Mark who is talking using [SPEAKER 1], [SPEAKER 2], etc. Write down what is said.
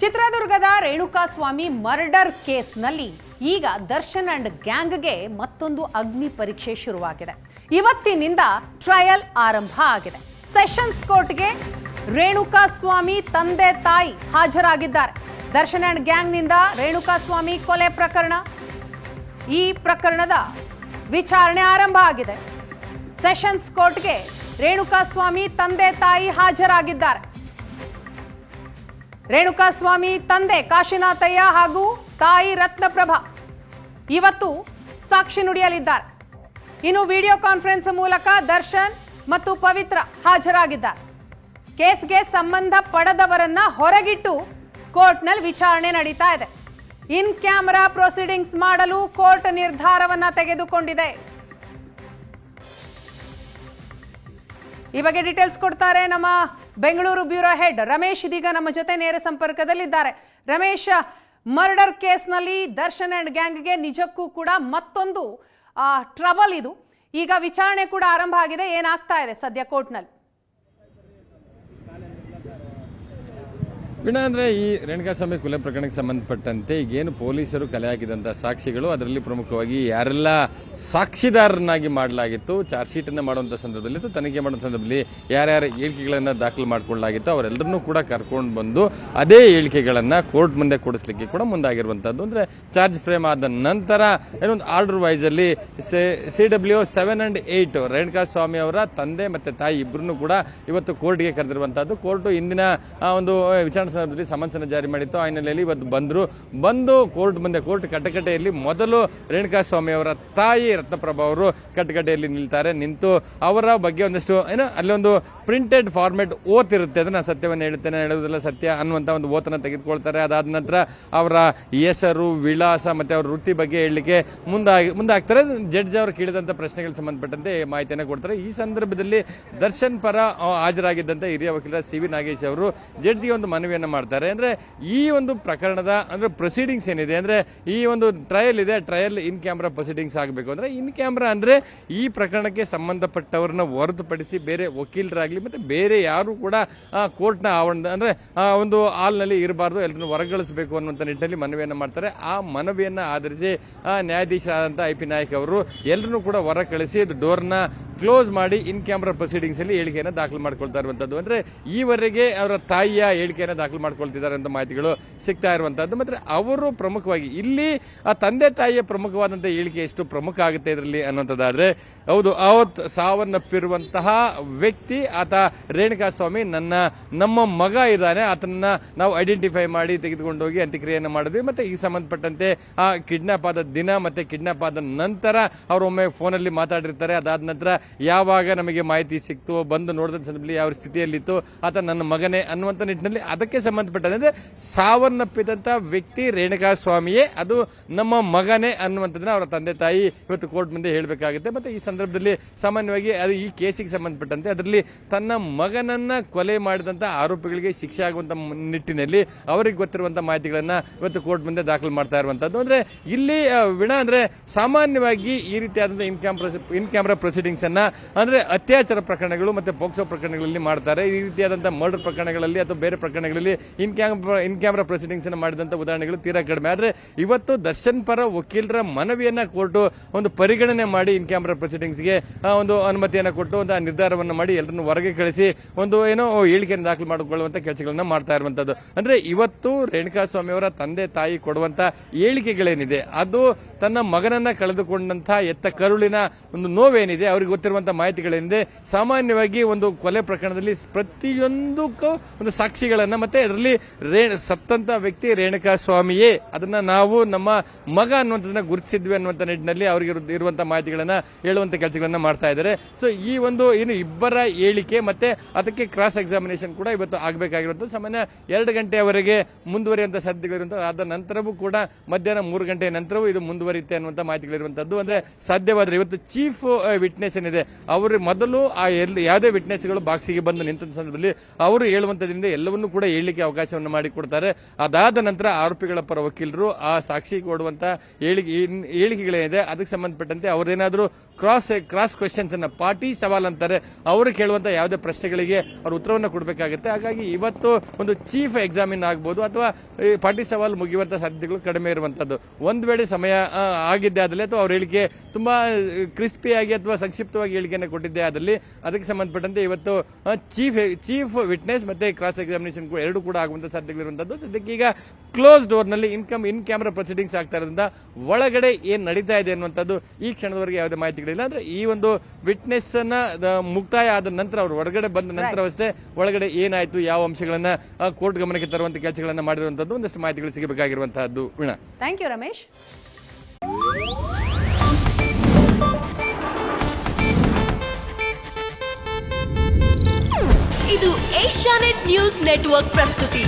[SPEAKER 1] ಚಿತ್ರದುರ್ಗದ ರೇಣುಕಾಸ್ವಾಮಿ ಮರ್ಡರ್ ಕೇಸ್ನಲ್ಲಿ ಈಗ ದರ್ಶನ್ ಅಂಡ್ ಗ್ಯಾಂಗ್ಗೆ ಮತ್ತೊಂದು ಅಗ್ನಿ ಪರೀಕ್ಷೆ ಶುರುವಾಗಿದೆ. ಇವತ್ತಿನಿಂದ ಟ್ರಯಲ್ ಆರಂಭ ಆಗಿದೆ. ಸೆಷನ್ಸ್ ಕೋರ್ಟ್ಗೆ ರೇಣುಕಾಸ್ವಾಮಿ ತಂದೆ ತಾಯಿ ಹಾಜರಾಗಿದ್ದಾರೆ. ದರ್ಶನ್ ಅಂಡ್ ಗ್ಯಾಂಗ್ನಿಂದ ರೇಣುಕಾಸ್ವಾಮಿ ಕೊಲೆ ಪ್ರಕರಣ, ಈ ಪ್ರಕರಣದ ವಿಚಾರಣೆ ಆರಂಭ ಆಗಿದೆ. ಸೆಷನ್ಸ್ ಕೋರ್ಟ್ಗೆ ರೇಣುಕಾಸ್ವಾಮಿ ತಂದೆ ತಾಯಿ ಹಾಜರಾಗಿದ್ದಾರೆ. ರೇಣುಕಾಸ್ವಾಮಿ ತಂದೆ ಕಾಶಿನಾಥಯ್ಯ ಹಾಗೂ ತಾಯಿ ರತ್ನಪ್ರಭಾ ಇವತ್ತು ಸಾಕ್ಷಿ ನುಡಿಯಲಿದ್ದಾರೆ. ಇನ್ನು ವಿಡಿಯೋ ಕಾನ್ಫರೆನ್ಸ್ ಮೂಲಕ ದರ್ಶನ್ ಮತ್ತು ಪವಿತ್ರ ಹಾಜರಾಗಿದ್ದಾರೆ. ಕೇಸ್ಗೆ ಸಂಬಂಧ ಪಡೆದವರನ್ನ ಹೊರಗಿಟ್ಟು ಕೋರ್ಟ್ನಲ್ಲಿ ವಿಚಾರಣೆ ನಡೀತಾ ಇದೆ. ಇನ್ ಕ್ಯಾಮೆರಾ ಪ್ರೊಸೀಡಿಂಗ್ಸ್ ಮಾಡಲು ಕೋರ್ಟ್ ನಿರ್ಧಾರವನ್ನ ತೆಗೆದುಕೊಂಡಿದೆ. ಈ ಬಗ್ಗೆ ಡೀಟೇಲ್ಸ್ ಕೊಡ್ತಾರೆ ನಮ್ಮ ಬೆಂಗಳೂರು ಬ್ಯೂರೋ ಹೆಡ್ ರಮೇಶ್. ಇದೀಗ ನಮ್ಮ ಜೊತೆ ನೇರ ಸಂಪರ್ಕದಲ್ಲಿದ್ದಾರೆ. ರಮೇಶ್, ಮರ್ಡರ್ ಕೇಸ್ನಲ್ಲಿ ದರ್ಶನ್ ಅಂಡ್ ಗ್ಯಾಂಗ್ಗೆ ನಿಜಕ್ಕೂ ಕೂಡ ಮತ್ತೊಂದು ಟ್ರಬಲ್ ಇದು. ಈಗ ವಿಚಾರಣೆ ಕೂಡ ಆರಂಭ ಆಗಿದೆ. ಏನಾಗ್ತಾ ಇದೆ ಸದ್ಯ ಕೋರ್ಟ್ನಲ್ಲಿ?
[SPEAKER 2] ವೀಣಾ, ಅಂದರೆ ಈ ರೇಣುಕಾಸ್ವಾಮಿ ಕೊಲೆ ಪ್ರಕರಣಕ್ಕೆ ಸಂಬಂಧಪಟ್ಟಂತೆ ಈಗೇನು ಪೊಲೀಸರು ಕಲೆ ಹಾಕಿದಂಥ ಸಾಕ್ಷಿಗಳು, ಅದರಲ್ಲಿ ಪ್ರಮುಖವಾಗಿ ಯಾರೆಲ್ಲ ಸಾಕ್ಷಿದಾರರನ್ನಾಗಿ ಮಾಡಲಾಗಿತ್ತು, ಚಾರ್ಜ್ ಶೀಟನ್ನು ಮಾಡುವಂಥ ಸಂದರ್ಭದಲ್ಲಿ ಅಥವಾ ತನಿಖೆ ಮಾಡುವಂಥ ಸಂದರ್ಭದಲ್ಲಿ ಯಾರ್ಯಾರ ಹೇಳಿಕೆಗಳನ್ನು ದಾಖಲು ಮಾಡಿಕೊಳ್ಳಲಾಗಿತ್ತು ಅವರೆಲ್ಲರನ್ನೂ ಕೂಡ ಕರ್ಕೊಂಡು ಬಂದು ಅದೇ ಹೇಳಿಕೆಗಳನ್ನು ಕೋರ್ಟ್ ಮುಂದೆ ಕೊಡಿಸ್ಲಿಕ್ಕೆ ಕೂಡ ಮುಂದಾಗಿರುವಂಥದ್ದು. ಅಂದರೆ ಚಾರ್ಜ್ ಫ್ರೇಮ್ ಆದ ನಂತರ ಏನೊಂದು ಆರ್ಡರ್ ವೈಸಲ್ಲಿ CW 7 and 8 ರೇಣುಕಾಸ್ವಾಮಿ ಅವರ ತಂದೆ ಮತ್ತು ತಾಯಿ ಇಬ್ಬರನ್ನು ಕೂಡ ಇವತ್ತು ಕೋರ್ಟ್ಗೆ ಕರೆದಿರುವಂಥದ್ದು. ಕೋರ್ಟು ಇಂದಿನ ಒಂದು ವಿಚಾರಣೆ ಸಂದರ್ಭದಲ್ಲಿ ಸಮನ್ಸನ್ನು ಜಾರಿ ಮಾಡಿತ್ತು. ಆ ಹಿನ್ನೆಲೆಯಲ್ಲಿ ಇವತ್ತು ಬಂದು ಕೋರ್ಟ್ ಮುಂದೆ, ಕೋರ್ಟ್ ಕಟಕಟೆಯಲ್ಲಿ ಮೊದಲು ರೇಣುಕಾಸ್ವಾಮಿ ಅವರ ತಾಯಿ ರತ್ನಪ್ರಭಾ ಅವರು ಕಟಕಟೆಯಲ್ಲಿ ನಿಲ್ತಾರೆ. ನಿಂತು ಅವರ ಬಗ್ಗೆ ಒಂದಷ್ಟು ಅಲ್ಲೊಂದು ಪ್ರಿಂಟೆಡ್ ಫಾರ್ಮೆಟ್ ಓತ್ ಇರುತ್ತೆ. ಅದನ್ನ ಸತ್ಯವನ್ನು ಹೇಳುತ್ತೇನೆ, ಹೇಳುವುದಿಲ್ಲ ಸತ್ಯ ಅನ್ನುವಂಥ ಒಂದು ಓತನ್ನು ತೆಗೆದುಕೊಳ್ತಾರೆ. ಅದಾದ ನಂತರ ಅವರ ಹೆಸರು, ವಿಳಾಸ ಮತ್ತೆ ಅವರ ವೃತ್ತಿ ಬಗ್ಗೆ ಹೇಳಲಿಕ್ಕೆ ಮುಂದಾಗ್ತಾರೆ. ಜಡ್ಜ್ ಅವರು ಕೇಳಿದಂಥ ಪ್ರಶ್ನೆಗಳಿಗೆ ಸಂಬಂಧಪಟ್ಟಂತೆ ಮಾಹಿತಿಯನ್ನು ಕೊಡ್ತಾರೆ. ಈ ಸಂದರ್ಭದಲ್ಲಿ ದರ್ಶನ್ ಪರ ಹಾಜರಾಗಿದ್ದಂಥ ಹಿರಿಯ ವಕೀಲ CV ನಾಗೇಶ್ ಅವರು ಜಡ್ಜ್ಗೆ ಒಂದು ಮನವಿಯನ್ನು ಮಾಡ್ತಾರೆ. ಅಂದ್ರೆ ಈ ಒಂದು ಪ್ರಕರಣದ ಅಂದ್ರೆ ಪ್ರೊಸೀಡಿಂಗ್ಸ್ ಏನಿದೆ, ಅಂದ್ರೆ ಈ ಒಂದು ಟ್ರಯಲ್ ಇದೆ, ಟ್ರಯಲ್ ಇನ್ ಕ್ಯಾಮ್ರಾ ಪ್ರೊಸೀಡಿಂಗ್ಸ್ ಆಗಬೇಕು. ಅಂದ್ರೆ ಇನ್ ಕ್ಯಾಮ್ರಾ ಅಂದ್ರೆ ಈ ಪ್ರಕರಣಕ್ಕೆ ಸಂಬಂಧಪಟ್ಟವರನ್ನ ಹೊರತುಪಡಿಸಿ ಬೇರೆ ವಕೀಲರಾಗ್ಲಿ ಮತ್ತೆ ಬೇರೆ ಯಾರು ಕೂಡ ಕೋರ್ಟ್ನ ಆವರಣ ಅಂದ್ರೆ ಒಂದು ಹಾಲ್ನಲ್ಲಿ ಇರಬಾರ್ದು, ಎಲ್ಲರನ್ನು ಹೊರಗಳಿಸಬೇಕು ಅನ್ನುವಂಥ ನಿಟ್ಟಿನಲ್ಲಿ ಮನವಿಯನ್ನು ಮಾಡ್ತಾರೆ. ಆ ಮನವಿಯನ್ನು ಆಧರಿಸಿ ನ್ಯಾಯಾಧೀಶರಾದಂಥ IP ನಾಯಕ್ ಅವರು ಎಲ್ಲರನ್ನೂ ಕೂಡ ಹೊರ ಕಳಿಸಿ ಡೋರ್ನ ಕ್ಲೋಸ್ ಮಾಡಿ ಇನ್ ಕ್ಯಾಮ್ರಾ ಪ್ರೊಸೀಡಿಂಗ್ಸ್ ಅಲ್ಲಿ ಹೇಳಿಕೆಯನ್ನು ದಾಖಲು ಮಾಡ್ಕೊಳ್ತಾ ಇರುವಂತದ್ದು. ಅಂದ್ರೆ ಈವರೆಗೆ ಅವರ ತಾಯಿಯ ಹೇಳಿಕೆಯನ್ನು ದಾಖಲು ಮಾಡ್ಕೊಳ್ತಿದ್ದಾರೆ ಅಂತ ಮಾಹಿತಿಗಳು ಸಿಗ್ತಾ ಇರುವಂತದ್ದು. ಮತ್ತೆ ಅವರು ಪ್ರಮುಖವಾಗಿ ಇಲ್ಲಿ ಆ ತಂದೆ ತಾಯಿಯ ಪ್ರಮುಖವಾದಂಥ ಹೇಳಿಕೆ ಎಷ್ಟು ಪ್ರಮುಖ ಆಗುತ್ತೆ ಇದರಲ್ಲಿ ಅನ್ನುವಂಥದ್ದಾದ್ರೆ, ಹೌದು, ಅವತ್ತು ಸಾವನ್ನಪ್ಪಿರುವಂತಹ ವ್ಯಕ್ತಿ ಆತ ರೇಣುಕಾಸ್ವಾಮಿ ನಮ್ಮ ಮಗ ಇದ್ದಾನೆ, ಆತನನ್ನ ನಾವು ಐಡೆಂಟಿಫೈ ಮಾಡಿ ತೆಗೆದುಕೊಂಡು ಹೋಗಿ ಅಂತ್ಯಕ್ರಿಯೆಯನ್ನು ಮಾಡಿದ್ವಿ. ಮತ್ತೆ ಈ ಸಂಬಂಧಪಟ್ಟಂತೆ ಆ ಕಿಡ್ನಾಪ್ ಆದ ದಿನ ಮತ್ತೆ ಕಿಡ್ನಾಪ್ ಆದ ನಂತರ ಅವರು ಒಮ್ಮೆ ಫೋನಲ್ಲಿ ಮಾತಾಡಿರ್ತಾರೆ. ಅದಾದ ನಂತರ ಯಾವಾಗ ನಮಗೆ ಮಾಹಿತಿ ಸಿಕ್ತು, ಬಂದು ನೋಡಿದ ಸಂದರ್ಭದಲ್ಲಿ ಯಾವ ಸ್ಥಿತಿಯಲ್ಲಿತ್ತು, ಆತ ನನ್ನ ಮಗನೇ ಅನ್ನುವಂಥ ನಿಟ್ಟಿನಲ್ಲಿ ಅದಕ್ಕೆ ಸಂಬಂಧಪಟ್ಟಂತೆ ಸಾವನ್ನಪ್ಪಿದಂತ ವ್ಯಕ್ತಿ ರೇಣುಕಾಸ್ವಾಮಿಯೇ, ಅದು ನಮ್ಮ ಮಗನೇ ಅನ್ನುವಂಥದ್ದನ್ನ ಅವರ ತಂದೆ ತಾಯಿ ಇವತ್ತು ಕೋರ್ಟ್ ಮುಂದೆ ಹೇಳಬೇಕಾಗುತ್ತೆ. ಮತ್ತೆ ಈ ಸಂದರ್ಭದಲ್ಲಿ ಸಾಮಾನ್ಯವಾಗಿ ಅದು ಈ ಕೇಸಿಗೆ ಸಂಬಂಧಪಟ್ಟಂತೆ ಅದರಲ್ಲಿ ತನ್ನ ಮಗನನ್ನ ಕೊಲೆ ಮಾಡಿದಂತ ಆರೋಪಿಗಳಿಗೆ ಶಿಕ್ಷೆ ಆಗುವಂತ ನಿಟ್ಟಿನಲ್ಲಿ ಅವರಿಗೆ ಗೊತ್ತಿರುವಂತಹ ಮಾಹಿತಿಗಳನ್ನ ಇವತ್ತು ಕೋರ್ಟ್ ಮುಂದೆ ದಾಖಲು ಮಾಡ್ತಾ ಇರುವಂತದ್ದು. ಅಂದ್ರೆ ಇಲ್ಲಿ ವೀಣಾ, ಅಂದ್ರೆ ಸಾಮಾನ್ಯವಾಗಿ ಈ ರೀತಿಯಾದಂತಹ ಇನ್ ಕ್ಯಾಮ್ರಾ ಪ್ರೊಸೀಡಿಂಗ್ಸ್ ಅನ್ನ ಅಂದ್ರೆ ಅತ್ಯಾಚಾರ ಪ್ರಕರಣಗಳು ಮತ್ತೆ ಪೋಕ್ಸೋ ಪ್ರಕರಣಗಳಲ್ಲಿ ಮಾಡ್ತಾರೆ. ಈ ರೀತಿಯಾದಂತಹ ಮರ್ಡರ್ ಪ್ರಕರಣಗಳಲ್ಲಿ ಅಥವಾ ಬೇರೆ ಪ್ರಕರಣಗಳಲ್ಲಿ ಇನ್ ಕ್ಯಾಮ್ರಾ ಪ್ರೊಸೀಡಿಂಗ್ಸ್ ಅನ್ನು ಮಾಡಿದಂತ ಉದಾಹರಣೆಗಳು ತೀರಾ ಕಡಿಮೆ. ಆದ್ರೆ ಇವತ್ತು ದರ್ಶನ್ ಪರ ವಕೀಲರ ಮನವಿಯನ್ನ ಕೋರ್ಟ್ ಒಂದು ಪರಿಗಣನೆ ಮಾಡಿ ಇನ್ ಕ್ಯಾಮ್ರಾ ಪ್ರೊಸೀಡಿಂಗ್ಸ್ಗೆ ಒಂದು ಅನುಮತಿಯನ್ನು ಕೊಟ್ಟು ಒಂದು ನಿರ್ಧಾರವನ್ನು ಮಾಡಿ ಎಲ್ಲರನ್ನು ಹೊರಗೆ ಕಳಿಸಿ ಒಂದು ಹೇಳಿಕೆಯನ್ನು ದಾಖಲು ಮಾಡಿಕೊಳ್ಳುವಂತ ಕೆಲಸಗಳನ್ನ ಮಾಡ್ತಾ ಇರುವಂತದ್ದು. ಅಂದ್ರೆ ಇವತ್ತು ರೇಣುಕಾಸ್ವಾಮಿ ಅವರ ತಂದೆ ತಾಯಿ ಕೊಡುವಂತ ಹೇಳಿಕೆಗಳೇನಿದೆ, ಅದು ತನ್ನ ಮಗನನ್ನ ಕಳೆದುಕೊಂಡಂತ ಎತ್ತ ಕರುಳಿನ ಒಂದು ನೋವೇನಿದೆ, ಅವ್ರಿಗೆ ಗೊತ್ತಿರುವಂತಹ ಮಾಹಿತಿಗಳೇನಿದೆ, ಸಾಮಾನ್ಯವಾಗಿ ಒಂದು ಕೊಲೆ ಪ್ರಕರಣದಲ್ಲಿ ಪ್ರತಿಯೊಂದಕ್ಕೂ ಒಂದು ಸಾಕ್ಷಿಗಳನ್ನ ಮತ್ತೆ ಅದರಲ್ಲಿ ಸತ್ತಂತ ವ್ಯಕ್ತಿ ರೇಣುಕಾಸ್ವಾಮಿಯೇ, ಅದನ್ನ ನಾವು ನಮ್ಮ ಮಗ ಅನ್ನುವಂಥದ್ದನ್ನ ಗುರುತಿಸಿದ್ವಿ ಅನ್ನುವಂಥ ನಿಟ್ಟಿನಲ್ಲಿ ಅವರಿಗೆ ಇರುವಂತಹ ಮಾಹಿತಿಗಳನ್ನ ಹೇಳುವಂತ ಕೆಲಸಗಳನ್ನ ಮಾಡ್ತಾ ಇದ್ದಾರೆ. ಸೊ ಈ ಒಂದು ಏನು ಇಬ್ಬರ ಹೇಳಿಕೆ ಮತ್ತೆ ಅದಕ್ಕೆ ಕ್ರಾಸ್ ಎಕ್ಸಾಮಿನೇಷನ್ ಕೂಡ ಇವತ್ತು ಆಗಬೇಕಾಗಿರುವಂಥದ್ದು. ಸಾಮಾನ್ಯ 2 ಗಂಟೆಯವರೆಗೆ ಮುಂದುವರಿಯುವಂತಹ ಸಾಧ್ಯತೆಗಳಿರುವಂತಹ, ಆದ ನಂತರವೂ ಕೂಡ ಮಧ್ಯಾಹ್ನ 3 ಗಂಟೆ ನಂತರವೂ ಇದು ಮುಂದುವರಿಯುತ್ತೆ ಅನ್ನುವಂಥ ಮಾಹಿತಿಗಳಿರುವಂತದ್ದು. ಅಂದ್ರೆ ಸಾಧ್ಯವಾದ್ರೆ ಇವತ್ತು ಚೀಫ್ ವಿಟ್ನೆಸ್ ಏನಿದೆ, ಅವರು ಮೊದಲು ಆ ಯಾವುದೇ ವಿಟ್ನೆಸ್ಗಳು ಬಾಕ್ಸಿಗೆ ಬಂದು ನಿಂತ ಸಂದರ್ಭದಲ್ಲಿ ಅವರು ಹೇಳುವಂತದ್ರಿಂದ ಎಲ್ಲವನ್ನೂ ಕೂಡ ಹೇಳಿ ಹೇಳಲಿಕ್ಕೆ ಅವಕಾಶವನ್ನು ಮಾಡಿಕೊಡ್ತಾರೆ. ಅದಾದ ನಂತರ ಆರೋಪಿಗಳ ಪರ ವಕೀಲರು ಆ ಸಾಕ್ಷಿ ಕೊಡುವಂತ ಹೇಳಿಕೆಗಳೇನಿದೆ ಅದಕ್ಕೆ ಸಂಬಂಧಪಟ್ಟಂತೆ ಅವರೇನಾದರೂ ಕ್ರಾಸ್ ಕ್ವೆಶನ್ಸ್ ಅನ್ನ ಪಾರ್ಟಿ ಸವಾಲ್ ಅಂತಾರೆ, ಅವರು ಕೇಳುವಂತ ಯಾವುದೇ ಪ್ರಶ್ನೆಗಳಿಗೆ ಅವರು ಉತ್ತರವನ್ನು ಕೊಡಬೇಕಾಗುತ್ತೆ. ಹಾಗಾಗಿ ಇವತ್ತು ಒಂದು ಚೀಫ್ ಎಕ್ಸಾಮಿನ್ ಆಗಬಹುದು ಅಥವಾ ಪಾರ್ಟಿ ಸವಾಲ್ ಮುಗಿಯುವಂತ ಸಾಧ್ಯತೆಗಳು ಕಡಿಮೆ ಇರುವಂತದ್ದು. ಒಂದ್ ವೇಳೆ ಸಮಯ ಆಗಿದ್ದೆ ಆದಲ್ಲಿ ಅಥವಾ ಅವ್ರ ಹೇಳಿಕೆ ತುಂಬಾ ಕ್ರಿಸ್ಪಿಯಾಗಿ ಅಥವಾ ಸಂಕ್ಷಿಪ್ತವಾಗಿ ಹೇಳಿಕೆಯನ್ನು ಕೊಟ್ಟಿದ್ದೆ ಆದಲ್ಲಿ ಅದಕ್ಕೆ ಸಂಬಂಧಪಟ್ಟಂತೆ ಇವತ್ತು ಚೀಫ್ ವಿಟ್ನೆಸ್ ಮತ್ತೆ ಕ್ರಾಸ್ ಎಕ್ಸಾಮಿನೇಷನ್ ಎರಡು ಕೂಡ ಆಗುವಂತ ಸಾಧ್ಯತೆಗಳಿರುವಂತದ್ದು. ಸದ್ಯಕ್ಕೆ ಈಗ ಕ್ಲೋಸ್ ಡೋರ್ ನಲ್ಲಿ ಇನ್ ಕ್ಯಾಮರಾ ಪ್ರೊಸೀಡಿಂಗ್ಸ್ ಆಗ್ತಾ ಇರೋದ್ರಿಂದ ಒಳಗಡೆ ಏನ್ ನಡೀತಾ ಇದೆ ಅನ್ನುವಂಥದ್ದು ಈ ಕ್ಷಣದವರೆಗೆ ಯಾವುದೇ ಮಾಹಿತಿಗಳಿಲ್ಲ. ಅಂದ್ರೆ ಈ ಒಂದು ವಿಟ್ನೆಸ್ ಅನ್ನ ಮುಕ್ತಾಯ ಆದ ನಂತರ ಅವರು ಹೊರಗಡೆ ಬಂದ ನಂತರವಷ್ಟೇ ಒಳಗಡೆ ಏನಾಯ್ತು, ಯಾವ ಅಂಶಗಳನ್ನ ಕೋರ್ಟ್ ಗಮನಕ್ಕೆ ತರುವಂತ ಕೆಲಸಗಳನ್ನ ಮಾಡಿರುವಂತದ್ದು ಒಂದಷ್ಟು ಮಾಹಿತಿಗಳು ಸಿಗಬೇಕಾಗಿರುವಂತಹದ್ದು. Veena,
[SPEAKER 1] thank you Ramesh.
[SPEAKER 3] ಇದು ಏಷ್ಯಾನೆಟ್ ನ್ಯೂಸ್ ನೆಟ್ವರ್ಕ್ ಪ್ರಸ್ತುತಿ.